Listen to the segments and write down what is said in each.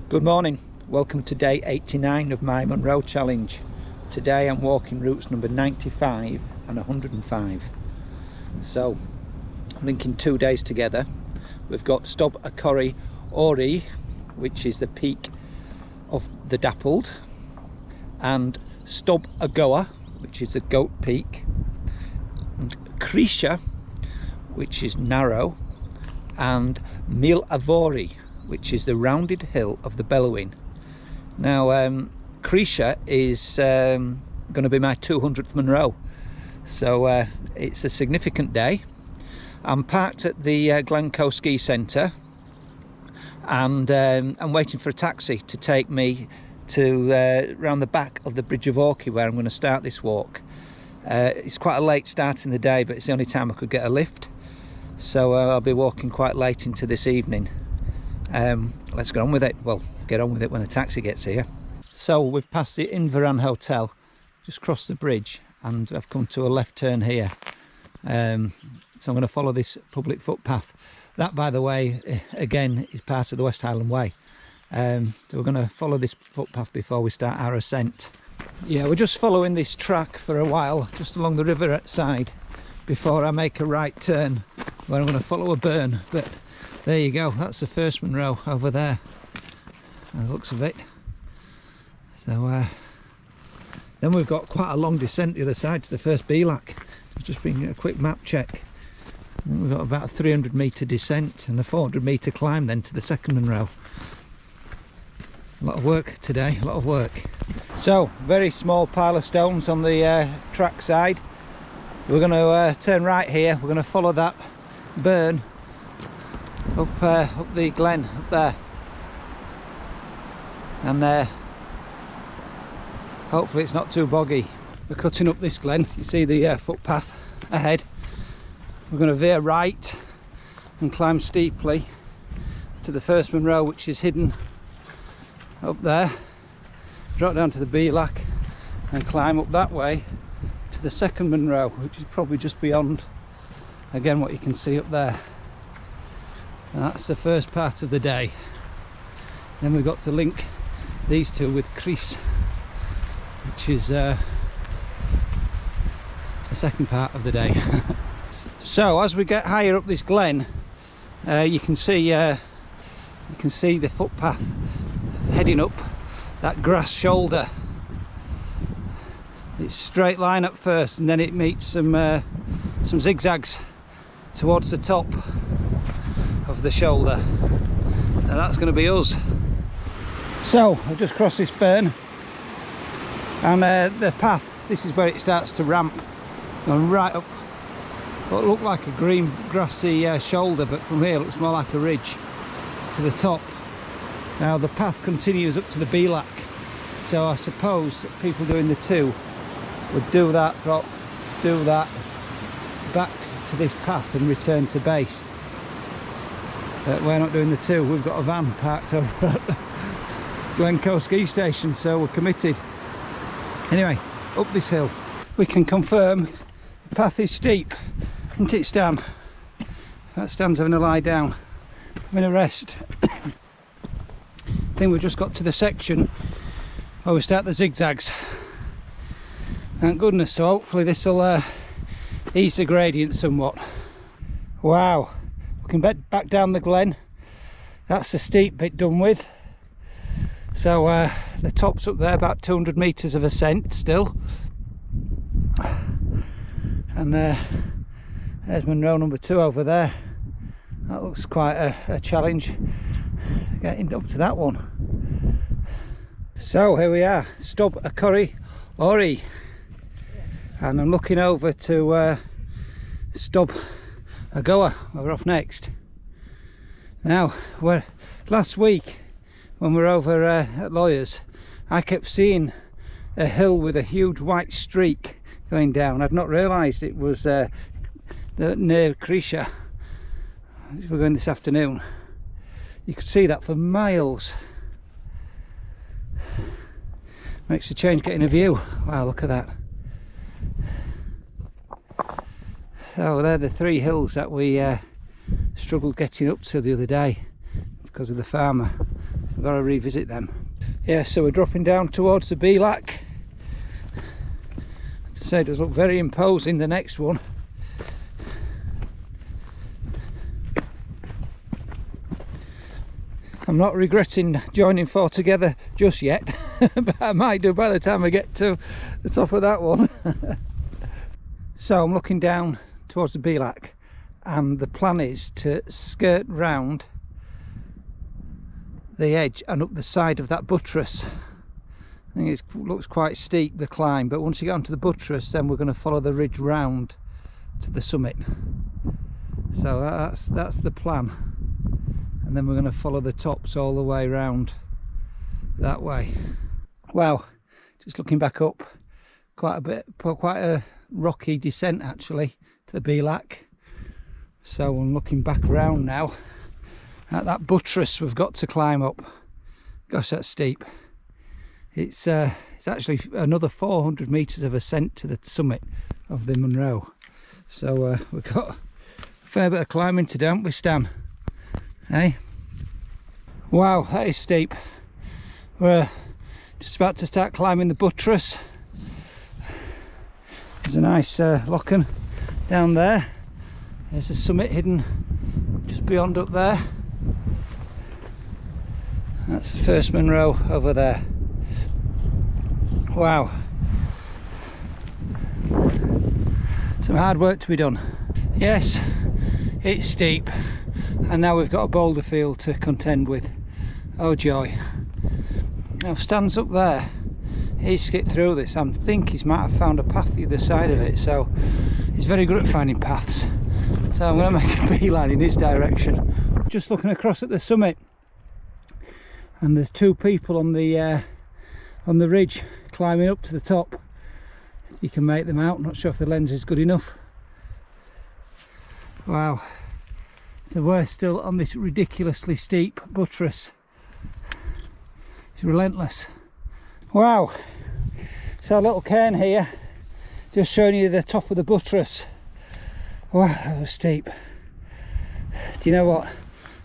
Good morning, welcome to day 89 of my Munro challenge. Today I'm walking routes number 95 and 105. So, linking 2 days together, we've got Stob Ghabhar, which is the peak of the dappled, and Stob Ghabhar, which is the goat peak, and Creesha, which is narrow, and Munro, which is the rounded hill of the bellowing. Now Creesha is going to be my 200th Munro, so it's a significant day. I'm parked at the Glencoe Ski Centre, and I'm waiting for a taxi to take me to round the back of the Bridge of Orchy, where I'm going to start this walk. It's quite a late start in the day, but it's the only time I could get a lift, so I'll be walking quite late into this evening. Let's get on with it. Well, get on with it when the taxi gets here. So we've passed the Inveran Hotel, just crossed the bridge, and I've come to a left turn here. So I'm going to follow this public footpath. That, by the way, again, is part of the West Highland Way. So we're going to follow this footpath before we start our ascent. Yeah, we're just following this track for a while, just along the river side, before I make a right turn, where I'm going to follow a burn. But there you go, that's the first Munro over there, by the looks of it. So then we've got quite a long descent the other side to the first Belak. Just bring a quick map check. We've got about a 300 metre descent and a 400 metre climb then to the second Munro. A lot of work today, a lot of work. So, very small pile of stones on the track side. We're going to turn right here. We're going to follow that burn up the glen up there, and hopefully it's not too boggy. We're cutting up this glen. You see the footpath ahead. We're going to veer right and climb steeply to the first Munro, which is hidden up there. Drop down to the Belak and climb up that way to the second Munro, which is probably just beyond, again, what you can see up there. And that's the first part of the day. Then we've got to link these two with Creesha, which is the second part of the day. So as we get higher up this glen, you can see the footpath heading up that grass shoulder. It's straight line at first, and then it meets some zigzags towards the top of the shoulder, and that's going to be us. So I've just crossed this burn, and the path, this is where it starts to ramp, going right up what looked like a green grassy shoulder, but from here it looks more like a ridge to the top. Now the path continues up to the Belak, so I suppose that people doing the two would do that, drop, do that, back to this path and return to base. But we're not doing the two. We've got a van parked over at Glencoe Ski Station, so we're committed. Anyway, up this hill. We can confirm the path is steep, isn't it, Stan? That Stan's having a lie down, having a rest. I think we've just got to the section where we start the zigzags. Thank goodness, so hopefully this will ease the gradient somewhat. Wow. Looking back down the glen, that's the steep bit done with. So the top's up there, about 200 metres of ascent still. And there's Munro number 2 over there. That looks quite a challenge getting up to that one. So here we are, Stob Ghabhar, and I'm looking over to Stob Ghabhar, where we're off next. Now, last week when we were over at Lawyers, I kept seeing a hill with a huge white streak going down. I'd not realised it was near Creesha. We're going this afternoon. You could see that for miles. Makes a change getting a view. Wow, look at that. So they're the 3 hills that we struggled getting up to the other day because of the farmer. So we've got to revisit them. Yeah, so we're dropping down towards the Belak. To say, it does look very imposing, the next one. I'm not regretting joining four together just yet, but I might do by the time I get to the top of that one. So I'm looking down towards the Belak, and the plan is to skirt round the edge and up the side of that buttress. I think it looks quite steep, the climb, but once you get onto the buttress, then we're going to follow the ridge round to the summit. So that's the plan. And then we're going to follow the tops all the way round that way. Wow, just looking back up, quite a rocky descent actually to the Belak. So I'm looking back round now at that buttress we've got to climb up. Gosh, that's steep. It's actually another 400 metres of ascent to the summit of the Munro. So we've got a fair bit of climbing to do, haven't we, Stan? Hey? Wow, that is steep. We're just about to start climbing the buttress. There's a nice locken down there. There's the summit hidden just beyond up there. That's the first Munro over there. Wow. Some hard work to be done. Yes, it's steep. And now we've got a boulder field to contend with. Oh joy. Now Stan's up there. He's skipped through this. I think he might have found a path the other side of it, so he's very good at finding paths. So I'm going to make a beeline in his direction. Just looking across at the summit, and there's two people on the ridge climbing up to the top. You can make them out. Not sure if the lens is good enough. Wow. So we're still on this ridiculously steep buttress. It's relentless. Wow. So a little cairn here, just showing you the top of the buttress. Wow, that was steep. Do you know what?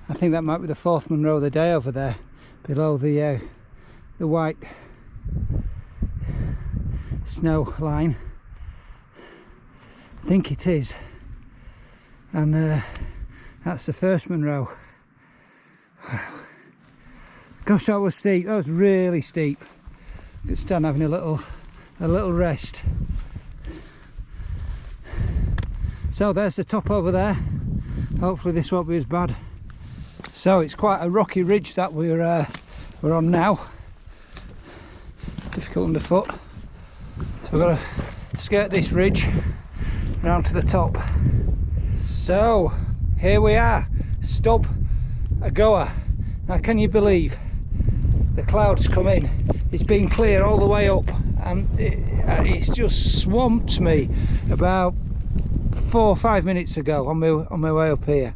I think that might be the fourth Munro of the day over there, below the white snow line. I think it is. And that's the first Munro. Wow. Gosh, that was steep. That was really steep. Could stand having a little rest. So there's the top over there. Hopefully this won't be as bad. So it's quite a rocky ridge that we're on now. Difficult underfoot. So we've got to skirt this ridge round to the top. So here we are, Stob Ghabhar. Now can you believe the clouds come in? It's been clear all the way up, and it's just swamped me about 4 or 5 minutes ago on my way up here.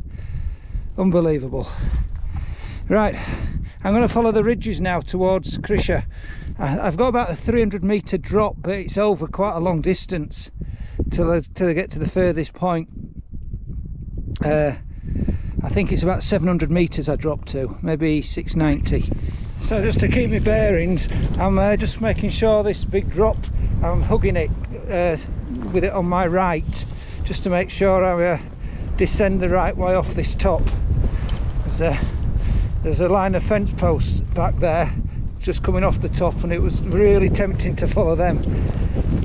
Unbelievable. Right, I'm going to follow the ridges now towards Krisha. I've got about a 300 metre drop, but it's over quite a long distance till I get to the furthest point. I think it's about 700 metres I dropped to, maybe 690. So just to keep my bearings, I'm just making sure this big drop, I'm hugging it with it on my right, just to make sure I descend the right way off this top. There's a line of fence posts back there just coming off the top, and it was really tempting to follow them.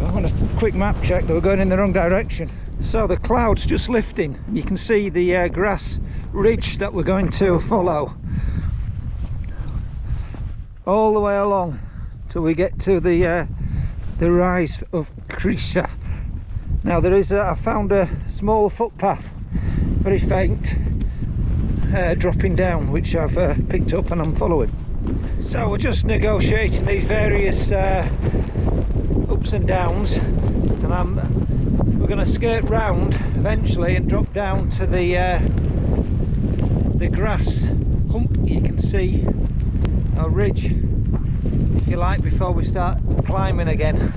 I want a quick map check that we're going in the wrong direction. So the clouds just lifting, and you can see the grass ridge that we're going to follow all the way along till we get to the rise of Krisha. Now there is I found a small footpath, very faint, dropping down, which I've picked up and I'm following. So we're just negotiating these various ups and downs, and we're going to skirt round eventually and drop down to the grass hump you can see, or ridge if you like, before we start climbing again.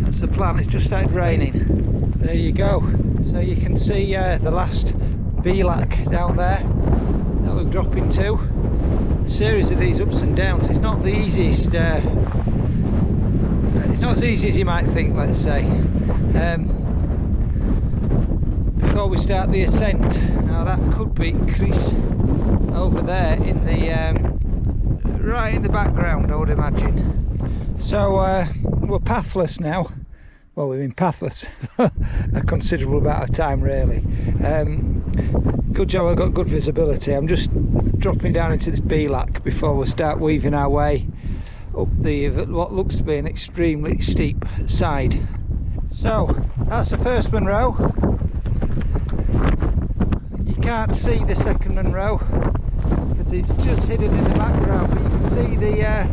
That's the plan. It's just started raining. There you go. So you can see the last Belak down there that we're dropping to. series of these ups and downs. It's not the easiest, it's not as easy as you might think, let's say. Before we start the ascent, now that could be Crease over there in the right in the background, I would imagine. So we're pathless now. Well, we've been pathless a considerable amount of time, really. Good job I've got good visibility. I'm just dropping down into this B-lack before we start weaving our way up the what looks to be an extremely steep side. So that's the first Munro. You can't see the second Munro because it's just hidden in the background, but you can see the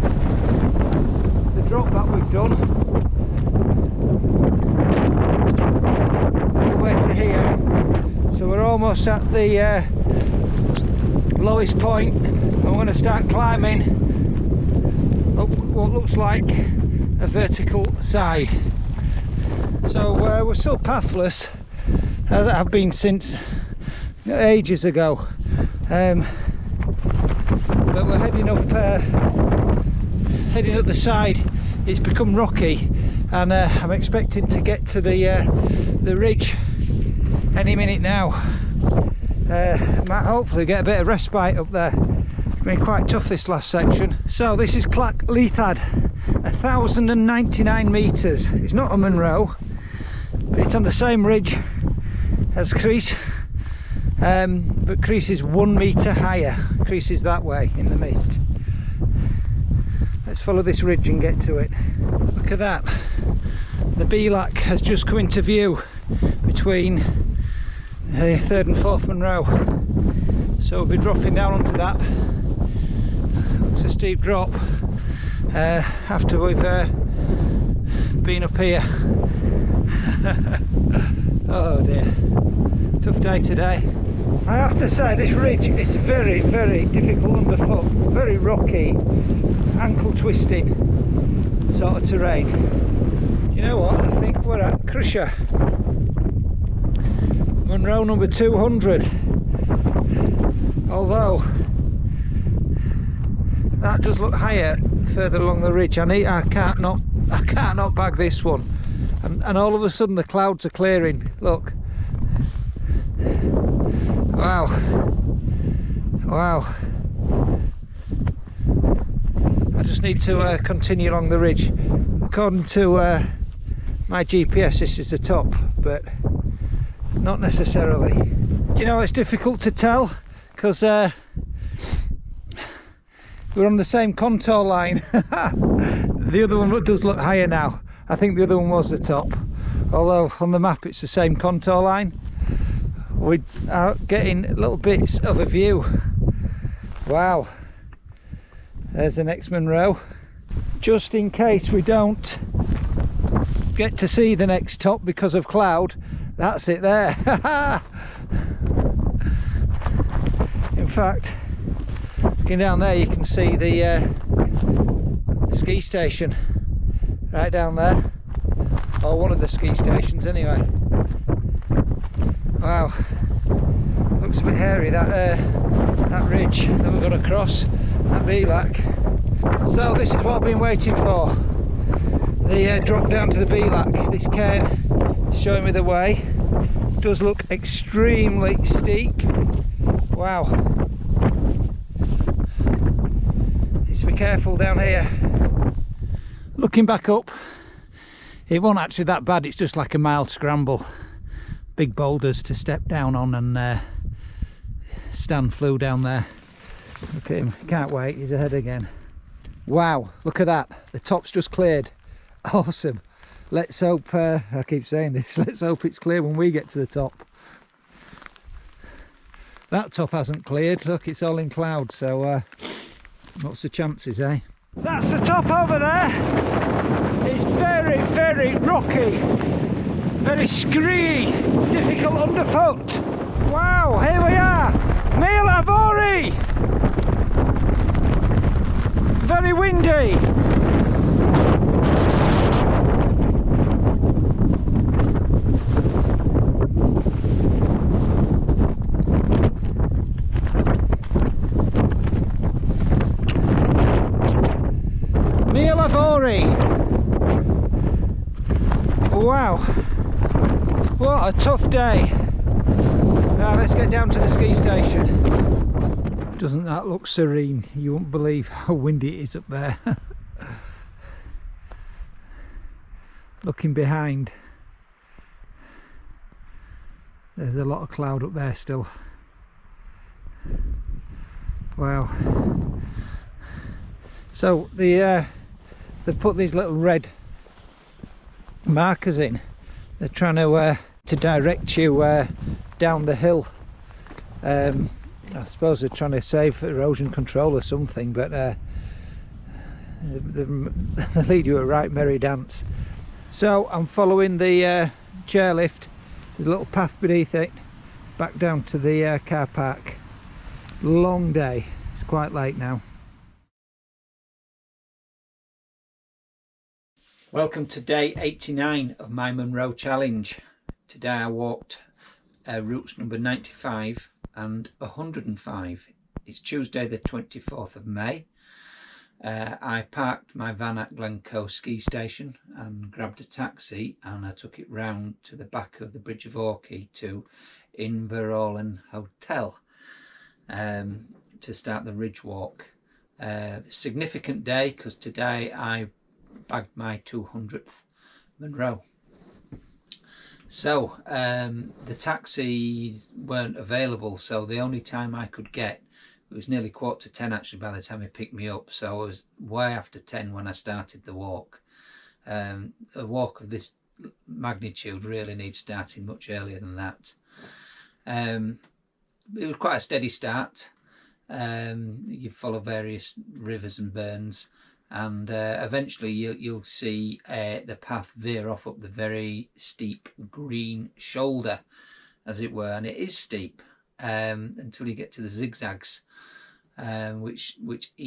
drop that we've done all the way to here. So we're almost at the lowest point, and we're going to start climbing up what looks like a vertical side. So we're still pathless, as I've been since ages ago, but we're heading up the side. It's become rocky, and I'm expecting to get to the ridge any minute now. Might hopefully get a bit of respite up there. It's been quite tough this last section. So this is Clach Leithad, 1,099 metres. It's not a Munro, but it's on the same ridge as Crease, but Crease is 1 metre higher. Crease is that way in the mist. Let's follow this ridge and get to it. Look at that. The B-lack has just come into view between the 3rd and 4th Munro. So we'll be dropping down onto that. Looks a steep drop after we've been up here. Oh dear. Tough day today. I have to say this ridge is very, very difficult underfoot. Very rocky, ankle twisting sort of terrain. Do you know what? I think we're at Crusher. Munro number 200. Although that does look higher further along the ridge. I can't not bag this one. And all of a sudden the clouds are clearing. Look. Wow. Wow. I just need to continue along the ridge. According to my GPS, this is the top, but not necessarily. You know, it's difficult to tell because we're on the same contour line. The other one does look higher now. I think the other one was the top, although on the map it's the same contour line. We are getting little bits of a view. Wow, there's the next Munro. Just in case we don't get to see the next top because of cloud, that's it there. In fact, looking down there you can see the ski station right down there, or one of the ski stations anyway. Wow, looks a bit hairy, that ridge that we've got across, that B-lack. So this is what I've been waiting for, the drop down to the B-lack. This cairn showing me the way. It does look extremely steep. Wow. Need to be careful down here. Looking back up, it wasn't actually that bad, it's just like a mild scramble. Big boulders to step down on, and Stan flew down there. Look at him, can't wait, he's ahead again. Wow, look at that, the top's just cleared. Awesome. Let's hope, I keep saying this, let's hope it's clear when we get to the top. That top hasn't cleared, look, it's all in cloud, so what's the chances, eh? That's the top over there. It's very, very rocky, very scree, difficult underfoot. Wow, here we are, Mil Avori. Very windy. Corrie. Wow, what a tough day. Now let's get down to the ski station. Doesn't that look serene? You won't believe how windy it is up there. Looking behind, there's a lot of cloud up there still. Wow. So they've put these little red markers in. They're trying to direct you down the hill. I suppose they're trying to save erosion control or something, but they lead you a right merry dance. So I'm following the chairlift. There's a little path beneath it, back down to the car park. Long day. It's quite late now. Welcome to day 89 of my Munro challenge. Today I walked routes number 95 and 105. It's Tuesday the 24th of May. I parked my van at Glencoe ski station and grabbed a taxi, and I took it round to the back of the Bridge of Orkney to Inverallen Hotel to start the ridge walk. Significant day because today I bagged my 200th Munro. So the taxis weren't available, so the only time I could get, it was nearly 9:45 actually by the time he picked me up, so it was way after 10 when I started the walk. A walk of this magnitude really needs starting much earlier than that. It was quite a steady start. You follow various rivers and burns, and eventually you'll see the path veer off up the very steep green shoulder, as it were, and it is steep until you get to the zigzags, which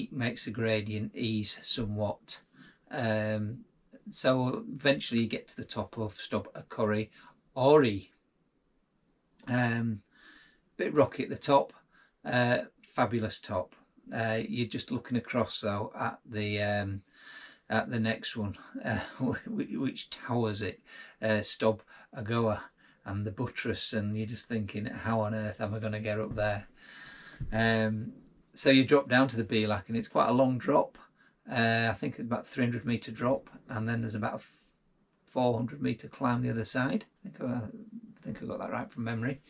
makes the gradient ease somewhat. So eventually you get to the top of Stob Ghabhar. Bit rocky at the top, fabulous top. You're just looking across though at the next one, which towers it, Stob Ghabhar, and the buttress, and you're just thinking, how on earth am I going to get up there? So you drop down to the Bealach, and it's quite a long drop. I think it's about 300 metre drop, and then there's about a 400 metre climb the other side. I think I got that right from memory.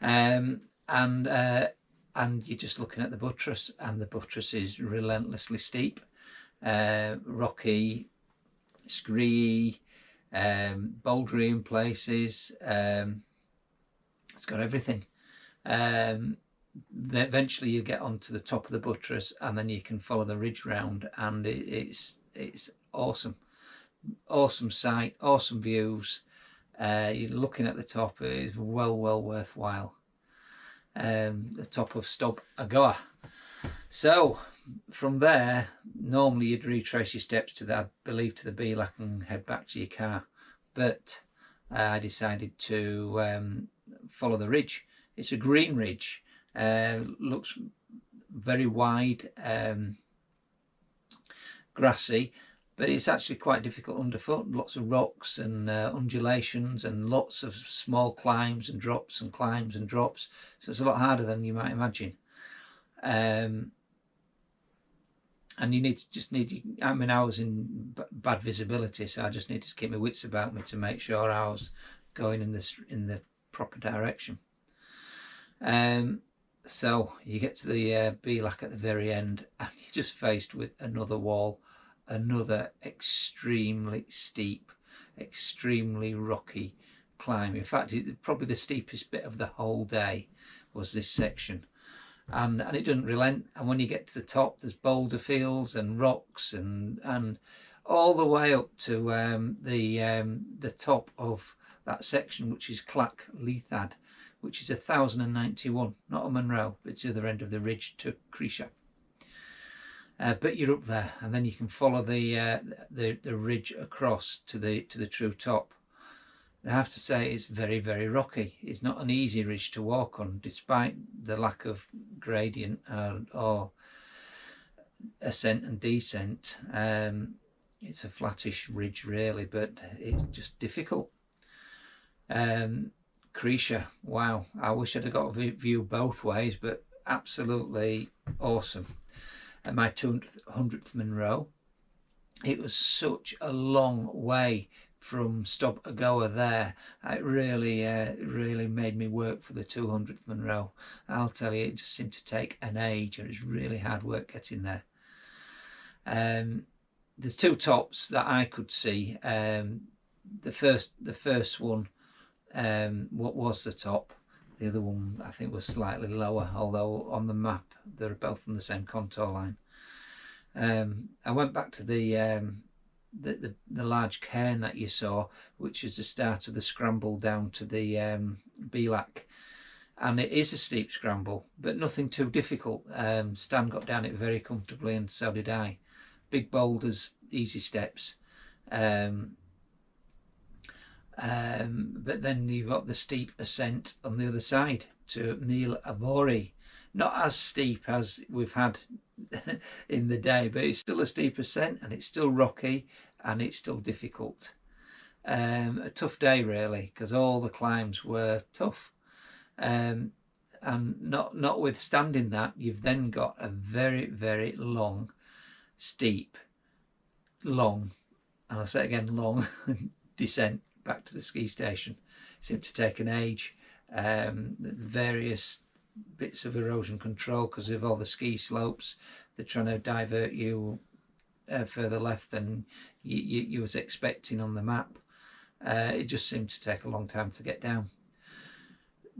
And you're just looking at the buttress, and the buttress is relentlessly steep, rocky, scree, bouldery in places. It's got everything. Eventually you get onto the top of the buttress, and then you can follow the ridge round, and it's awesome. Awesome sight, awesome views. You're looking at the top. It is well worthwhile. The top of Stob Ghabhar. So from there, normally you'd retrace your steps to the, I believe, to the Bealach and head back to your car, but I decided to follow the ridge. It's a green ridge. Looks very wide, grassy, but it's actually quite difficult underfoot. Lots of rocks and undulations, and lots of small climbs and drops and climbs and drops. So it's a lot harder than you might imagine. And you I mean, I was in bad visibility, so I just needed to keep my wits about me to make sure I was going in the proper direction. So you get to the Bealach at the very end, and you're just faced with another wall, another extremely steep, extremely rocky climb. In fact, probably the steepest bit of the whole day was this section, and it doesn't relent. And when you get to the top, there's boulder fields and rocks, and all the way up to the top of that section, which is Clach Leithad, which is 1091, not a Munro, but it's the other end of the ridge to Creesha. But you're up there, and then you can follow the ridge across to the true top. And I have to say, it's very rocky. It's not an easy ridge to walk on, despite the lack of gradient or ascent and descent. it's a flattish ridge really, but it's just difficult. Cretia, wow, I wish I'd have got a view both ways, but absolutely awesome. And my 200th Munro, it was such a long way from Stob Ghabhar there. It really made me work for the 200th Munro. I'll tell you, it just seemed to take an age, and it was really hard work getting there. The two tops that I could see, the first one, what was the top? The other one I think was slightly lower, although on the map they're both on the same contour line. I went back to the large cairn that you saw, which is the start of the scramble down to the Belak, and it is a steep scramble, but nothing too difficult. Stan got down it very comfortably, and so did I. Big boulders, easy steps. But then you've got the steep ascent on the other side to Mil Avori. Not as steep as we've had in the day, but it's still a steep ascent, and it's still rocky, and it's still difficult. A tough day really, because all the climbs were tough. And notwithstanding that, you've then got a very long, steep, long, and I say again long, descent back to the ski station. It seemed to take an age. Various bits of erosion control because of all the ski slopes. They're trying to divert you further left than you was expecting on the map. It just seemed to take a long time to get down.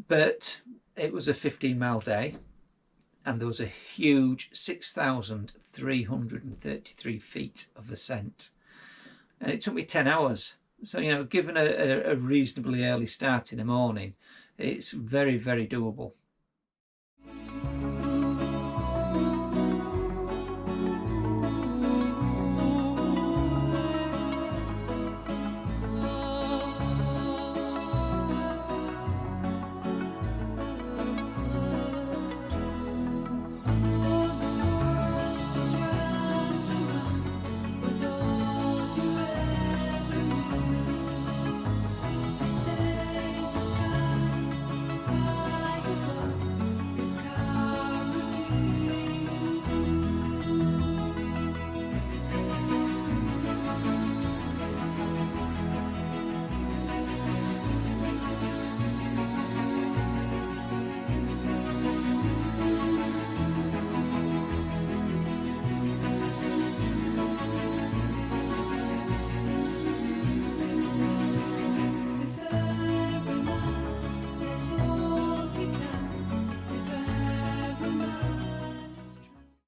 But it was a 15-mile day, and there was a huge 6,333 feet of ascent, and it took me 10 hours. So, you know, given a reasonably early start in the morning, it's very doable.